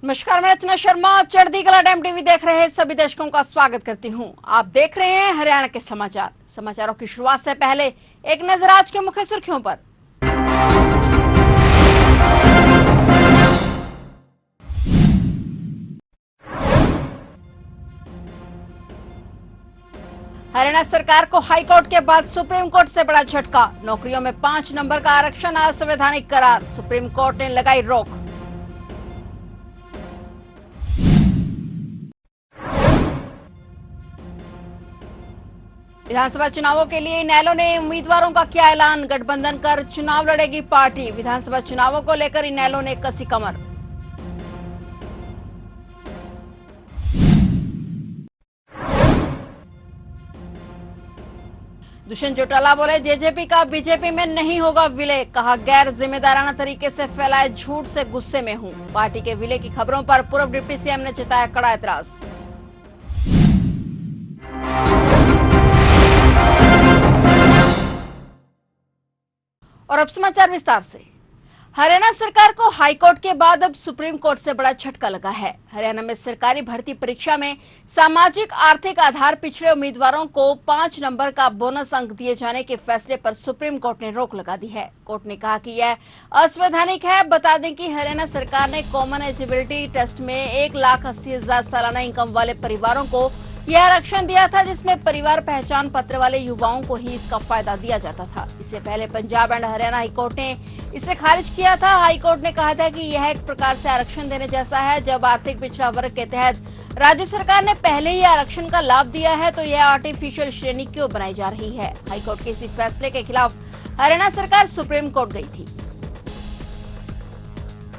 नमस्कार, मैं रचना शर्मा। चढ़ती कला टाइम टीवी देख रहे सभी दर्शकों का स्वागत करती हूं। आप देख रहे हैं हरियाणा के समाचार। समाचारों की शुरुआत से पहले एक नजर आज के मुख्य सुर्खियों पर। हरियाणा सरकार को हाईकोर्ट के बाद सुप्रीम कोर्ट से बड़ा झटका। नौकरियों में 5 नंबर का आरक्षण असंवैधानिक करार, सुप्रीम कोर्ट ने लगाई रोक। विधानसभा चुनावों के लिए इनेलो ने उम्मीदवारों का किया ऐलान। गठबंधन कर चुनाव लड़ेगी पार्टी। विधानसभा चुनावों को लेकर इनेलो ने कसी कमर। दुष्यंत चौटाला बोले, जेजेपी का बीजेपी में नहीं होगा विलय। कहा, गैर जिम्मेदाराना तरीके से फैलाए झूठ से गुस्से में हूं। पार्टी के विलय की खबरों पर पूर्व डिप्टी सीएम ने जताया कड़ा एतराज। और अब समाचार विस्तार से। हरियाणा सरकार को हाईकोर्ट के बाद अब सुप्रीम कोर्ट से बड़ा झटका लगा है। हरियाणा में सरकारी भर्ती परीक्षा में सामाजिक आर्थिक आधार पिछड़े उम्मीदवारों को 5 नंबर का बोनस अंक दिए जाने के फैसले पर सुप्रीम कोर्ट ने रोक लगा दी है। कोर्ट ने कहा कि यह असंवैधानिक है। बता दें कि हरियाणा सरकार ने कॉमन एलिजिबिलिटी टेस्ट में 1,80,000 सालाना इनकम वाले परिवारों को यह आरक्षण दिया था, जिसमें परिवार पहचान पत्र वाले युवाओं को ही इसका फायदा दिया जाता था। इससे पहले पंजाब एंड हरियाणा हाईकोर्ट ने इसे खारिज किया था। हाईकोर्ट ने कहा था कि यह एक प्रकार से आरक्षण देने जैसा है। जब आर्थिक पिछड़ा वर्ग के तहत राज्य सरकार ने पहले ही आरक्षण का लाभ दिया है तो यह आर्टिफिशियल श्रेणी क्यों बनाई जा रही है। हाईकोर्ट के इसी फैसले के खिलाफ हरियाणा सरकार सुप्रीम कोर्ट गई थी।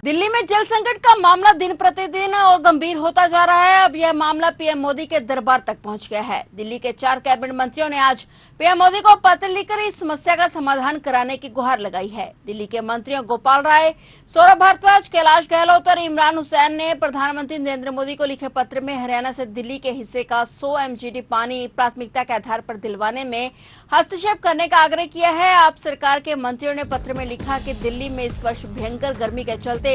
दिल्ली में जल संकट का मामला दिन प्रतिदिन और गंभीर होता जा रहा है। अब यह मामला पीएम मोदी के दरबार तक पहुंच गया है। दिल्ली के 4 कैबिनेट मंत्रियों ने आज पीएम मोदी को पत्र लिखकर इस समस्या का समाधान कराने की गुहार लगाई है। दिल्ली के मंत्रियों गोपाल राय, सौरभ भारद्वाज, कैलाश गहलोत और इमरान हुसैन ने प्रधानमंत्री नरेंद्र मोदी को लिखे पत्र में हरियाणा से दिल्ली के हिस्से का 100 MGD पानी प्राथमिकता के आधार पर दिलवाने में हस्तक्षेप करने का आग्रह किया है। आप सरकार के मंत्रियों ने पत्र में लिखा कि दिल्ली में इस वर्ष भयंकर गर्मी के चलते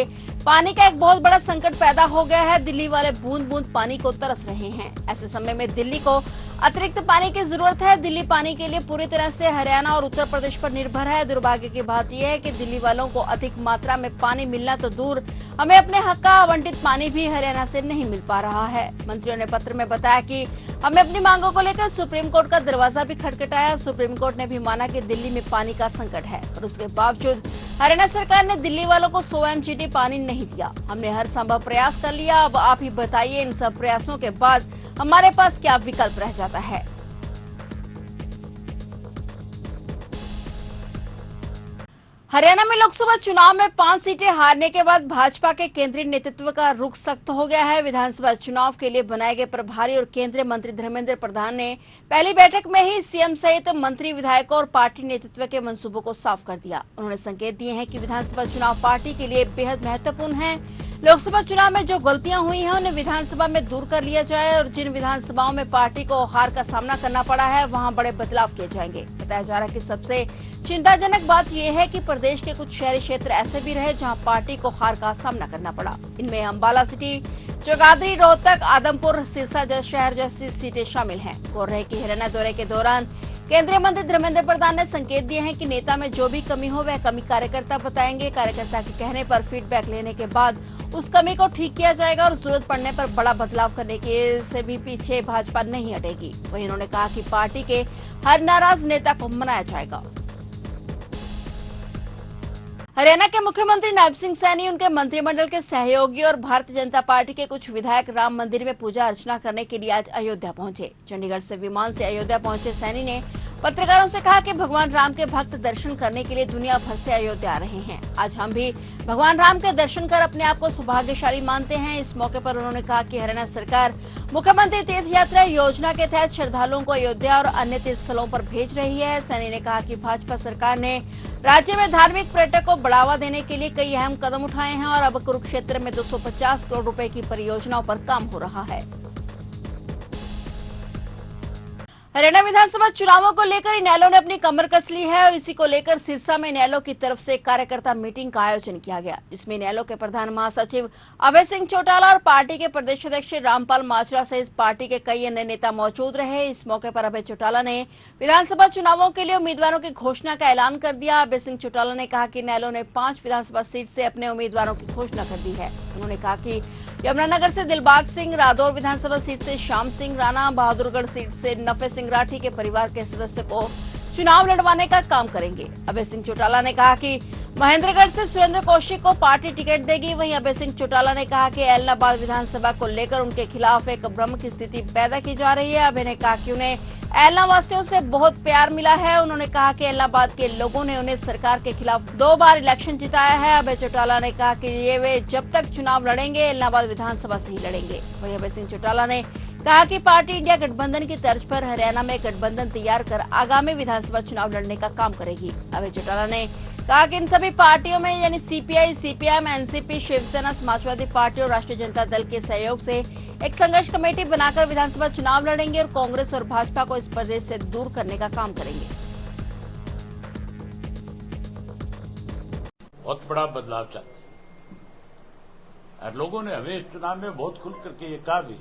पानी का एक बहुत बड़ा संकट पैदा हो गया है। दिल्ली वाले बूंद बूंद पानी को तरस रहे हैं। ऐसे समय में दिल्ली को अतिरिक्त पानी की जरूरत है। दिल्ली पानी के लिए पूरी तरह से हरियाणा और उत्तर प्रदेश पर निर्भर है। दुर्भाग्य की बात यह है कि दिल्ली वालों को अधिक मात्रा में पानी मिलना तो दूर, हमें अपने हक का आवंटित पानी भी हरियाणा से नहीं मिल पा रहा है। मंत्रियों ने पत्र में बताया कि हमने अपनी मांगों को लेकर सुप्रीम कोर्ट का दरवाजा भी खटखटाया। सुप्रीम कोर्ट ने भी माना कि दिल्ली में पानी का संकट है और उसके बावजूद हरियाणा सरकार ने दिल्ली वालों को 100 MGD पानी नहीं दिया। हमने हर संभव प्रयास कर लिया। अब आप ही बताइए, इन सब प्रयासों के बाद हमारे पास क्या विकल्प रह जाता है। हरियाणा में लोकसभा चुनाव में 5 सीटें हारने के बाद भाजपा के केंद्रीय नेतृत्व का रुख सख्त हो गया है। विधानसभा चुनाव के लिए बनाए गए प्रभारी और केंद्रीय मंत्री धर्मेंद्र प्रधान ने पहली बैठक में ही सीएम सहित मंत्री, विधायकों और पार्टी नेतृत्व के मंसूबों को साफ कर दिया। उन्होंने संकेत दिए हैं कि विधानसभा चुनाव पार्टी के लिए बेहद महत्वपूर्ण है। लोकसभा चुनाव में जो गलतियां हुई हैं उन्हें विधानसभा में दूर कर लिया जाए और जिन विधानसभाओं में पार्टी को हार का सामना करना पड़ा है वहां बड़े बदलाव किए जाएंगे। बताया जा रहा है कि सबसे चिंताजनक बात यह है कि प्रदेश के कुछ शहरी क्षेत्र ऐसे भी रहे जहां पार्टी को हार का सामना करना पड़ा। इनमें अंबाला सिटी, जगाधरी, रोहतक, आदमपुर, सिरसा शहर जैसी सीटें शामिल हैं। बोल रहे कि हरियाणा दौरे के दौरान केंद्रीय मंत्री धर्मेंद्र प्रधान ने संकेत दिए हैं कि नेता में जो भी कमी हो वह कमी कार्यकर्ता बताएंगे। कार्यकर्ता के कहने पर फीडबैक लेने के बाद उस कमी को ठीक किया जाएगा और जरूरत पड़ने पर बड़ा बदलाव करने के से भी पीछे भाजपा नहीं हटेगी। वहीं उन्होंने कहा कि पार्टी के हर नाराज नेता को मनाया जाएगा। हरियाणा के मुख्यमंत्री नैब सिंह सैनी, उनके मंत्रिमंडल के सहयोगी और भारतीय जनता पार्टी के कुछ विधायक राम मंदिर में पूजा अर्चना करने के लिए आज अयोध्या पहुंचे। चंडीगढ़ से विमान से अयोध्या पहुंचे सैनी ने पत्रकारों से कहा कि भगवान राम के भक्त दर्शन करने के लिए दुनिया भर से अयोध्या आ रहे हैं। आज हम भी भगवान राम के दर्शन कर अपने आप को सौभाग्यशाली मानते हैं। इस मौके पर उन्होंने कहा कि हरियाणा सरकार मुख्यमंत्री तीर्थ यात्रा योजना के तहत श्रद्धालुओं को अयोध्या और अन्य तीर्थ स्थलों पर भेज रही है। सैनी ने कहा कि भाजपा सरकार ने राज्य में धार्मिक पर्यटन को बढ़ावा देने के लिए कई अहम कदम उठाए हैं और अब कुरुक्षेत्र में 250 करोड़ रुपए की परियोजनाओं पर काम हो रहा है। हरियाणा विधानसभा चुनावों को लेकर इनेलो ने अपनी कमर कस ली है और इसी को लेकर सिरसा में इनेलो की तरफ से कार्यकर्ता मीटिंग का आयोजन किया गया, जिसमें इनेलो के प्रधान महासचिव अभय सिंह चौटाला और पार्टी के प्रदेश अध्यक्ष रामपाल माजरा सहित पार्टी के कई अन्य नेता मौजूद रहे। इस मौके पर अभय चौटाला ने विधानसभा चुनावों के लिए उम्मीदवारों की घोषणा का ऐलान कर दिया। अभय सिंह चौटाला ने कहा कि इनेलो ने 5 विधानसभा सीट से अपने उम्मीदवारों की घोषणा कर दी है। उन्होंने कहा कि यमुनानगर से दिलबाग सिंह, रादौर विधानसभा सीट से श्याम सिंह राणा, बहादुरगढ़ सीट से नफे सिंह राठी के परिवार के सदस्य को चुनाव लड़वाने का काम करेंगे। अभय सिंह चौटाला ने कहा कि महेंद्रगढ़ से सुरेंद्र कौशिक को पार्टी टिकट देगी। वहीं अभय सिंह चौटाला ने कहा कि ऐलनाबाद विधानसभा को लेकर उनके खिलाफ एक भ्रम की स्थिति पैदा की जा रही है। अभय ने कहा कि uन्हें ऐलना वासियों से बहुत प्यार मिला है। उन्होंने कहा कि ऐलनाबाद के लोगों ने उन्हें सरकार के खिलाफ 2 बार इलेक्शन जिताया है। अभय चौटाला ने कहा कि ये वे जब तक चुनाव लड़ेंगे ऐलनाबाद विधानसभा से ही लड़ेंगे। वहीं अभय सिंह चौटाला ने कहा कि पार्टी इंडिया गठबंधन की तर्ज पर हरियाणा में गठबंधन तैयार कर आगामी विधानसभा चुनाव लड़ने का काम करेगी। अभय चौटाला ने कहा कि इन सभी पार्टियों में यानी CPI, CPM, NCP, Shiv Sena, Samajwadi Party और राष्ट्रीय जनता दल के सहयोग से एक संघर्ष कमेटी बनाकर विधानसभा चुनाव लड़ेंगे और कांग्रेस और भाजपा को इस प्रदेश से दूर करने का काम करेंगे। बहुत बड़ा बदलाव चाहते हैं और लोगों ने हमें इस चुनाव में बहुत खुल करके ये कहा भी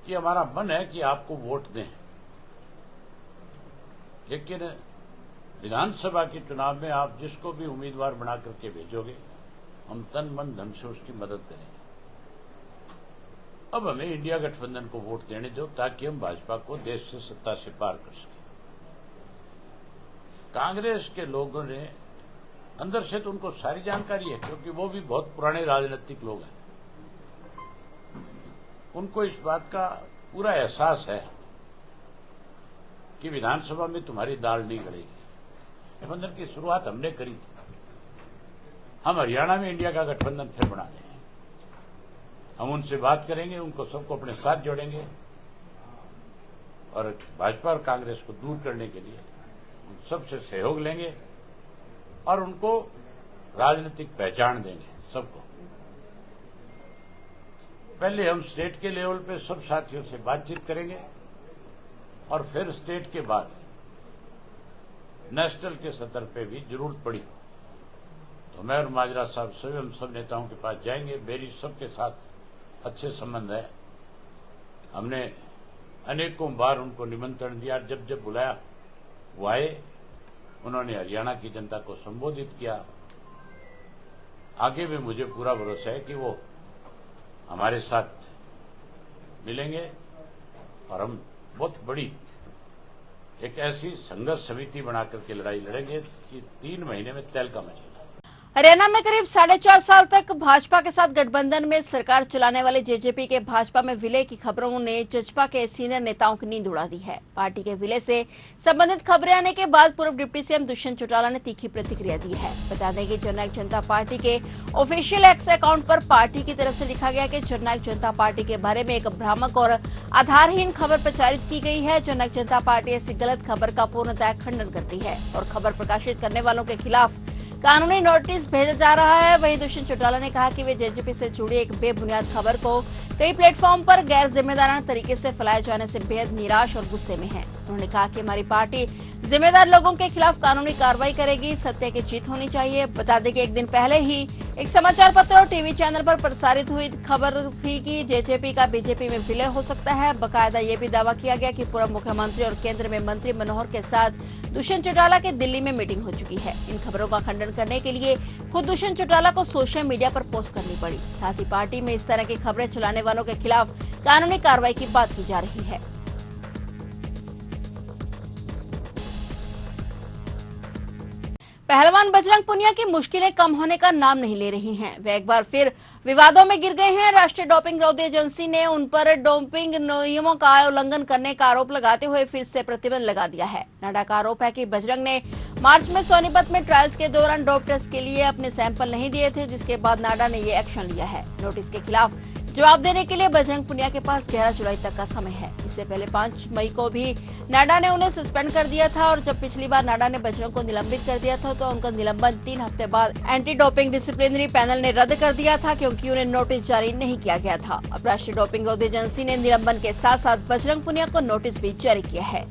कि हमारा मन है कि आपको वोट दें, लेकिन विधानसभा के चुनाव में आप जिसको भी उम्मीदवार बना करके भेजोगे हम तन मन धन से उसकी मदद करेंगे। अब हमें इंडिया गठबंधन को वोट देने दो ताकि हम भाजपा को देश से सत्ता से पार कर सकें। कांग्रेस के लोगों ने अंदर से तो उनको सारी जानकारी है, क्योंकि वो भी बहुत पुराने राजनीतिक लोग हैं। उनको इस बात का पूरा एहसास है कि विधानसभा में तुम्हारी दाल नहीं गलेगी। गठबंधन की शुरुआत हमने करी थी। हम हरियाणा में इंडिया का गठबंधन फिर बना देंगे। हम उनसे बात करेंगे, उनको सबको अपने साथ जोड़ेंगे और भाजपा और कांग्रेस को दूर करने के लिए उन सबसे सहयोग लेंगे और उनको राजनीतिक पहचान देंगे सबको। पहले हम स्टेट के लेवल पे सब साथियों से बातचीत करेंगे और फिर स्टेट के बाद नेशनल के स्तर पे भी जरूरत पड़ी तो मैं और माजरा साहब सभी हम सब नेताओं के पास जाएंगे। मेरी सबके साथ अच्छे संबंध है। हमने अनेकों बार उनको निमंत्रण दिया, जब जब बुलाया वो आए। उन्होंने हरियाणा की जनता को संबोधित किया। आगे भी मुझे पूरा भरोसा है कि वो हमारे साथ मिलेंगे और हम बहुत बड़ी एक ऐसी संघर्ष समिति बना करके लड़ाई लड़ेंगे कि 3 महीने में तहलका मचेगा। हरियाणा में करीब 4.5 साल तक भाजपा के साथ गठबंधन में सरकार चलाने वाले जेजेपी के भाजपा में विलय की खबरों ने जजपा के सीनियर नेताओं की नींद उड़ा दी है। पार्टी के विलय से संबंधित खबरें आने के बाद पूर्व डिप्टी सीएम दुष्यंत चौटाला ने तीखी प्रतिक्रिया दी है। बता दें कि जननायक जनता पार्टी के ऑफिशियल एक्स अकाउंट पर पार्टी की तरफ से लिखा गया कि जननायक जनता पार्टी के बारे में एक भ्रामक और आधारहीन खबर प्रचारित की गई है। जननायक जनता पार्टी ऐसी गलत खबर का पूर्णतः खंडन करती है और खबर प्रकाशित करने वालों के खिलाफ कानूनी नोटिस भेजा जा रहा है। वहीं दुष्यंत चौटाला ने कहा कि वे जेजेपी से जुड़ी एक बेबुनियाद खबर को कई प्लेटफॉर्म पर गैर जिम्मेदाराना तरीके से फैलाए जाने से बेहद निराश और गुस्से में है। उन्होंने कहा कि हमारी पार्टी जिम्मेदार लोगों के खिलाफ कानूनी कार्रवाई करेगी। सत्य की जीत होनी चाहिए। बता दें कि एक दिन पहले ही एक समाचार पत्र और टीवी चैनल पर प्रसारित हुई खबर थी कि जेजेपी का बीजेपी में विलय हो सकता है। बकायदा ये भी दावा किया गया कि पूर्व मुख्यमंत्री और केंद्र में मंत्री मनोहर के साथ दुष्यंत चौटाला की दिल्ली में मीटिंग हो चुकी है। इन खबरों का खंडन करने के लिए खुद दुष्यंत चौटाला को सोशल मीडिया पर पोस्ट करनी पड़ी। साथ ही पार्टी में इस तरह की खबरें चलाने वालों के खिलाफ कानूनी कार्रवाई की बात की जा रही है। पहलवान बजरंग पुनिया की मुश्किलें कम होने का नाम नहीं ले रही हैं। वे एक बार फिर विवादों में गिर गए हैं। राष्ट्रीय डोपिंग विरोधी एजेंसी ने उन पर डोपिंग नियमों का उल्लंघन करने का आरोप लगाते हुए फिर से प्रतिबंध लगा दिया है। नाडा का आरोप है कि बजरंग ने मार्च में सोनीपत में ट्रायल्स के दौरान डोप टेस्ट के लिए अपने सैंपल नहीं दिए थे, जिसके बाद नाडा ने ये एक्शन लिया है। नोटिस के खिलाफ जवाब देने के लिए बजरंग पुनिया के पास 11 जुलाई तक का समय है। इससे पहले 5 मई को भी नाडा ने उन्हें सस्पेंड कर दिया था और जब पिछली बार नाडा ने बजरंग को निलंबित कर दिया था तो उनका निलंबन 3 हफ्ते बाद एंटी डोपिंग डिसिप्लिनरी पैनल ने रद्द कर दिया था, क्योंकि उन्हें नोटिस जारी नहीं किया गया था। अब राष्ट्रीय डोपिंग रोधी एजेंसी ने निलंबन के साथ साथ बजरंग पुनिया को नोटिस भी जारी किया है।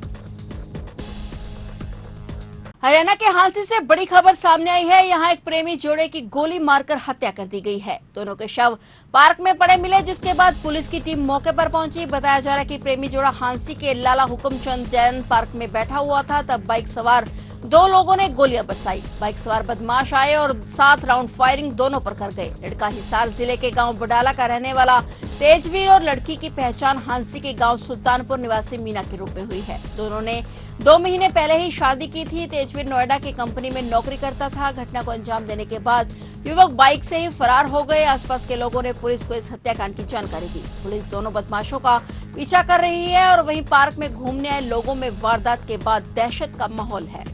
हरियाणा के हांसी से बड़ी खबर सामने आई है। यहाँ एक प्रेमी जोड़े की गोली मारकर हत्या कर दी गई है। दोनों के शव पार्क में पड़े मिले, जिसके बाद पुलिस की टीम मौके पर पहुंची। बताया जा रहा है कि प्रेमी जोड़ा हांसी के लाला हुकुमचंद जैन पार्क में बैठा हुआ था, तब बाइक सवार 2 लोगों ने गोलियां बरसाई। बाइक सवार बदमाश आए और 7 राउंड फायरिंग दोनों पर कर गए। लड़का हिसार जिले के गांव बडाला का रहने वाला तेजवीर और लड़की की पहचान हांसी के गांव सुल्तानपुर निवासी मीना के रूप में हुई है। दोनों ने 2 महीने पहले ही शादी की थी। तेजवीर नोएडा की कंपनी में नौकरी करता था। घटना को अंजाम देने के बाद युवक बाइक से ही फरार हो गए। आसपास के लोगों ने पुलिस को इस हत्याकांड की जानकारी दी। पुलिस दोनों बदमाशों का पीछा कर रही है और वहीं पार्क में घूमने आए लोगों में वारदात के बाद दहशत का माहौल है।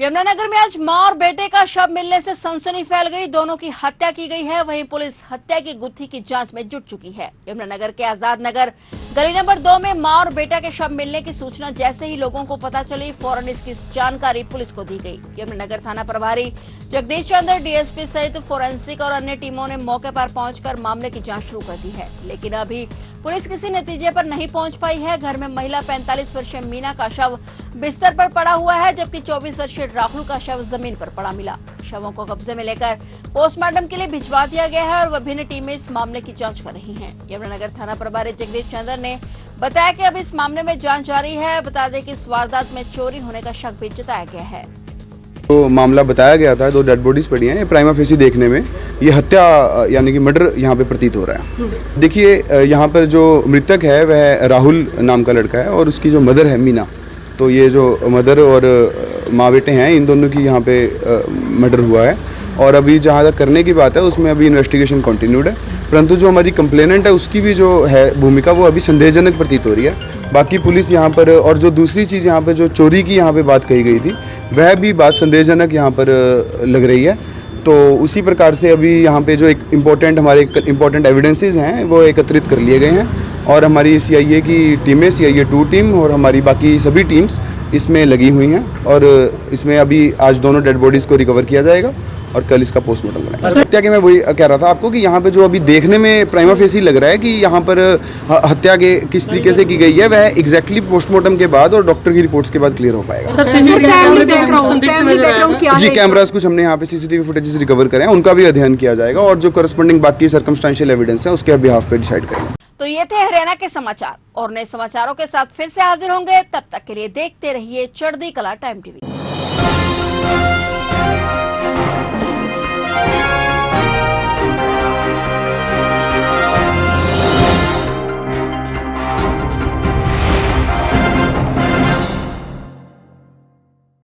यमुनानगर में आज मां और बेटे का शव मिलने से सनसनी फैल गई। दोनों की हत्या की गई है। वहीं पुलिस हत्या की गुत्थी की जांच में जुट चुकी है। यमुनानगर के आजाद नगर गली नंबर 2 में मां और बेटा के शव मिलने की सूचना जैसे ही लोगों को पता चली, फौरन इसकी जानकारी पुलिस को दी गई। यमुनानगर थाना प्रभारी जगदीश चंद्र, डीएसपी सहित फोरेंसिक और अन्य टीमों ने मौके पर पहुंचकर मामले की जांच शुरू कर दी है, लेकिन अभी पुलिस किसी नतीजे पर नहीं पहुंच पाई है। घर में महिला 45 वर्षीय मीना का शव बिस्तर पर पड़ा हुआ है, जबकि 24 वर्षीय राहुल का शव जमीन पर पड़ा मिला। शवों को कब्जे में लेकर पोस्टमार्टम के लिए भिजवा दिया गया है और विभिन्न टीमें इस मामले की जांच कर रही हैं। यमुनानगर थाना प्रभारी जगदीश चंद्र ने बताया कि अब इस मामले में जांच जारी है। बता दें कि इस वारदात में चोरी होने का शक भी जताया गया है। तो मामला बताया गया था, 2 डेड बॉडीज पड़ी हैं। प्राइमा फेसी देखने में ये हत्या यानी कि मर्डर यहाँ पे प्रतीत हो रहा है। देखिए, यहाँ पर जो मृतक है वह राहुल नाम का लड़का है और उसकी जो मदर है मीना। तो ये जो मदर और माँ बेटे हैं, इन दोनों की यहाँ पे मर्डर हुआ है और अभी जहाँ तक करने की बात है उसमें अभी इन्वेस्टिगेशन कंटिन्यूड है, परंतु जो हमारी कंप्लेनेंट है उसकी भी जो है भूमिका वो अभी संदेहजनक प्रतीत हो रही है। बाकी पुलिस यहाँ पर, और जो दूसरी चीज़ यहाँ पर जो चोरी की यहाँ पे बात कही गई थी वह भी बात संदेहजनक यहाँ पर लग रही है। तो उसी प्रकार से अभी यहाँ पे जो एक हमारे इम्पोर्टेंट एविडेंसेस हैं वो एकत्रित कर लिए गए हैं और हमारी सीआईए की टीमें, सीआईए 2 टीम और हमारी बाकी सभी टीम्स इसमें लगी हुई हैं और इसमें अभी आज दोनों डेड बॉडीज़ को रिकवर किया जाएगा और कल इसका पोस्टमार्टम कराएंगे। हत्या के मैं वही कह रहा था आपको कि यहाँ पे जो अभी देखने में प्राइमा फेसी लग रहा है कि यहाँ पर हत्या के किस तरीके से की गई है वह एग्जैक्टली पोस्टमार्टम के बाद और डॉक्टर की रिपोर्ट्स के बाद क्लियर हो पाएगा। जी, कैमरास कुछ हमने यहाँ पे सीसीटीवी फुटेजेस रिकवर करे हैं, उनका भी अध्ययन किया जाएगा और जो करस्पॉन्डिंग बाकी सर्कमस्टेंशियल एविडेंस है उसके बिहाफ पे डिसाइड करेंगे। तो ये थे हरियाणा के समाचार और नए समाचारों के साथ फिर से हाजिर होंगे। तब तक के लिए देखते रहिए चढ़ती कला टाइम टीवी।